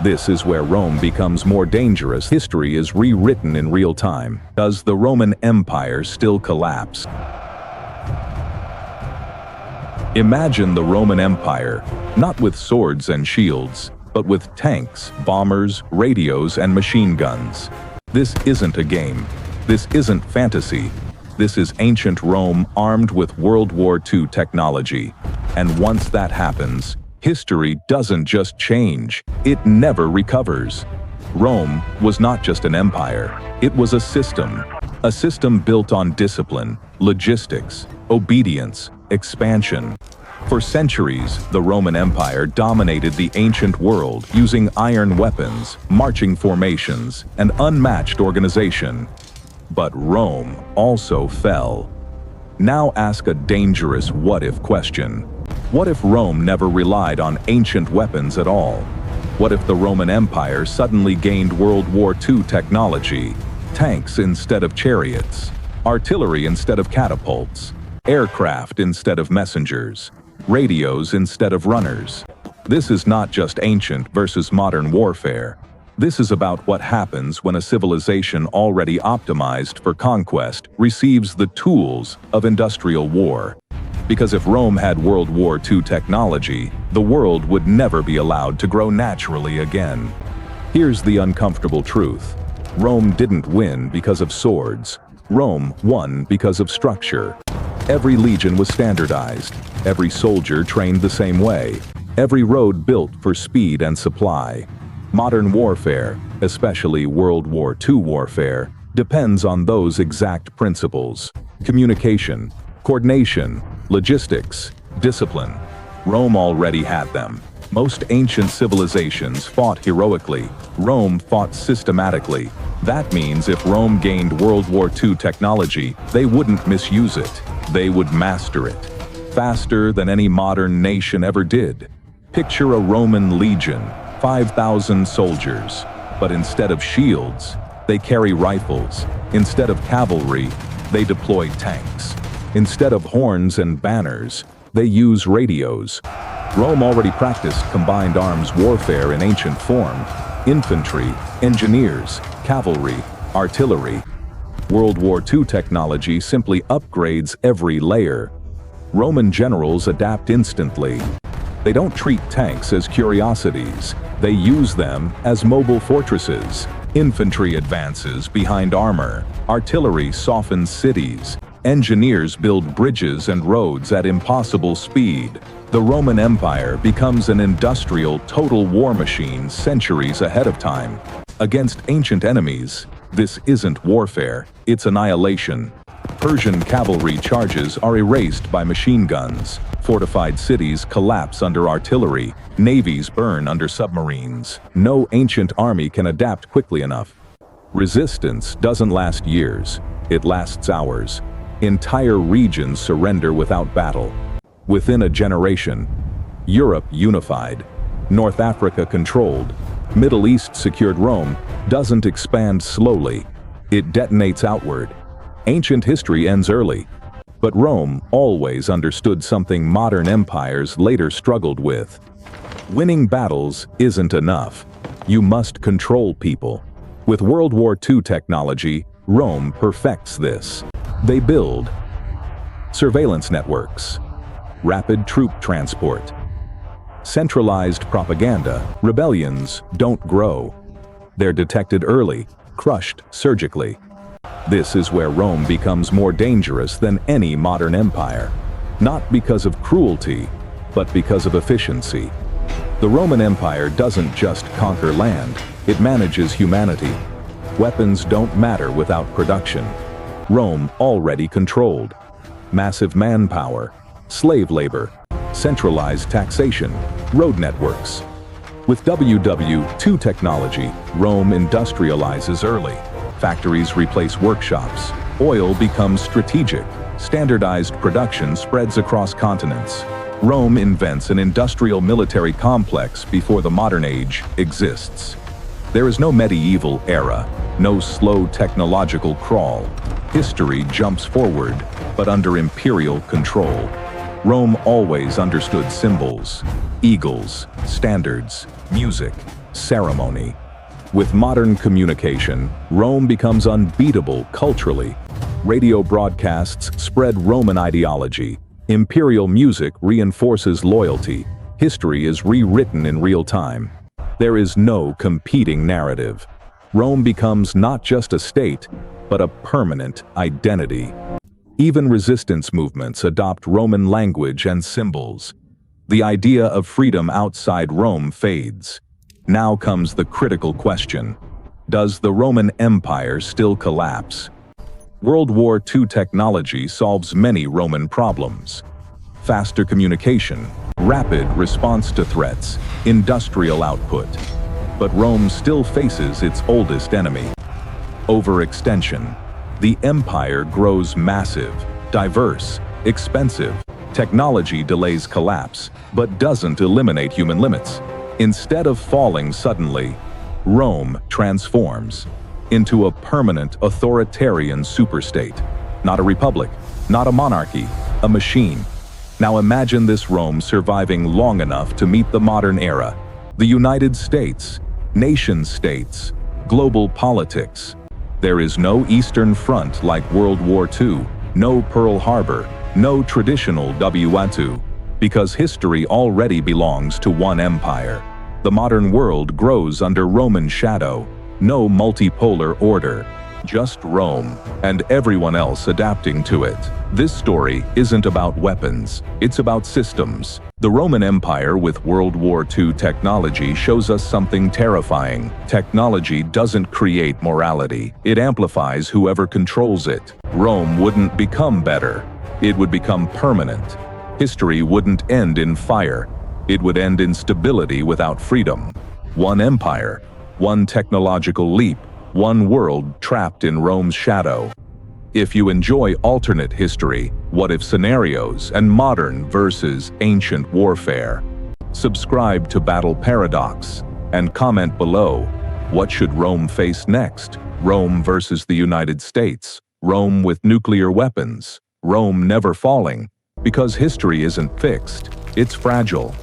This is where Rome becomes more dangerous. History is rewritten in real time. Does the Roman Empire still collapse? Imagine the Roman Empire, not with swords and shields, but with tanks, bombers, radios, and machine guns. This isn't a game. This isn't fantasy. This is ancient Rome armed with World War II technology. And once that happens, history doesn't just change, it never recovers. Rome was not just an empire, it was a system built on discipline, logistics, obedience, expansion. For centuries, the Roman Empire dominated the ancient world using iron weapons, marching formations, and unmatched organization. But Rome also fell. Now ask a dangerous what-if question. What if Rome never relied on ancient weapons at all? What if the Roman Empire suddenly gained World War II technology, tanks instead of chariots, artillery instead of catapults, aircraft instead of messengers, radios instead of runners? This is not just ancient versus modern warfare. This is about what happens when a civilization already optimized for conquest receives the tools of industrial war. Because if Rome had World War II technology, the world would never be allowed to grow naturally again. Here's the uncomfortable truth. Rome didn't win because of swords. Rome won because of structure. Every legion was standardized. Every soldier trained the same way. Every road built for speed and supply. Modern warfare, especially World War II warfare, depends on those exact principles. Communication, coordination, logistics, discipline. Rome already had them. Most ancient civilizations fought heroically. Rome fought systematically. That means if Rome gained World War II technology, they wouldn't misuse it. They would master it. Faster than any modern nation ever did. Picture a Roman legion, 5,000 soldiers. But instead of shields, they carry rifles. Instead of cavalry, they deploy tanks. Instead of horns and banners, they use radios. Rome already practiced combined arms warfare in ancient form. Infantry, engineers, cavalry, artillery. World War II technology simply upgrades every layer. Roman generals adapt instantly. They don't treat tanks as curiosities. They use them as mobile fortresses. Infantry advances behind armor. Artillery softens cities. Engineers build bridges and roads at impossible speed. The Roman Empire becomes an industrial total war machine centuries ahead of time. Against ancient enemies, this isn't warfare, it's annihilation. Persian cavalry charges are erased by machine guns. Fortified cities collapse under artillery. Navies burn under submarines. No ancient army can adapt quickly enough. Resistance doesn't last years, it lasts hours. Entire regions surrender without battle. Within a generation, Europe unified, North Africa controlled, Middle East secured. Rome doesn't expand slowly, it detonates outward. Ancient history ends early, but Rome always understood something modern empires later struggled with. Winning battles isn't enough. You must control people. With World War II technology, Rome perfects this. They build surveillance networks, rapid troop transport, centralized propaganda. Rebellions don't grow. They're detected early, crushed surgically. This is where Rome becomes more dangerous than any modern empire. Not because of cruelty, but because of efficiency. The Roman Empire doesn't just conquer land, it manages humanity. Weapons don't matter without production. Rome already controlled massive manpower, slave labor, centralized taxation, road networks. With WW2 technology, Rome industrializes early. Factories replace workshops. Oil becomes strategic. Standardized production spreads across continents. Rome invents an industrial military complex before the modern age exists. There is no medieval era, no slow technological crawl. History jumps forward, but under imperial control. Rome always understood symbols, eagles, standards, music. ceremony. With modern communication, Rome becomes unbeatable culturally. Radio broadcasts spread Roman ideology. Imperial music reinforces loyalty. History is rewritten in real time. There is no competing narrative. Rome becomes not just a state, but a permanent identity. Even resistance movements adopt Roman language and symbols. The idea of freedom outside Rome fades. Now comes the critical question: does the Roman Empire still collapse? World War II technology solves many Roman problems. Faster communication, rapid response to threats, industrial output. But Rome still faces its oldest enemy: overextension. The empire grows massive, diverse, expensive. Technology delays collapse, but doesn't eliminate human limits. Instead of falling suddenly, Rome transforms into a permanent authoritarian superstate. Not a republic, not a monarchy, a machine. Now imagine this Rome surviving long enough to meet the modern era. The United States, nation-states, global politics. There is no Eastern Front like World War II, no Pearl Harbor, no traditional WW2, because history already belongs to one empire. The modern world grows under Roman shadow. No multipolar order, just Rome, and everyone else adapting to it. This story isn't about weapons, it's about systems. The Roman Empire with World War II technology shows us something terrifying. Technology doesn't create morality, it amplifies whoever controls it. Rome wouldn't become better, it would become permanent. History wouldn't end in fire, it would end in stability without freedom. One empire, one technological leap, one world trapped in Rome's shadow. If you enjoy alternate history, what-if scenarios, and modern versus ancient warfare, subscribe to Battle Paradox and comment below: what should Rome face next? Rome versus the United States, Rome with nuclear weapons, Rome never falling, because history isn't fixed, it's fragile.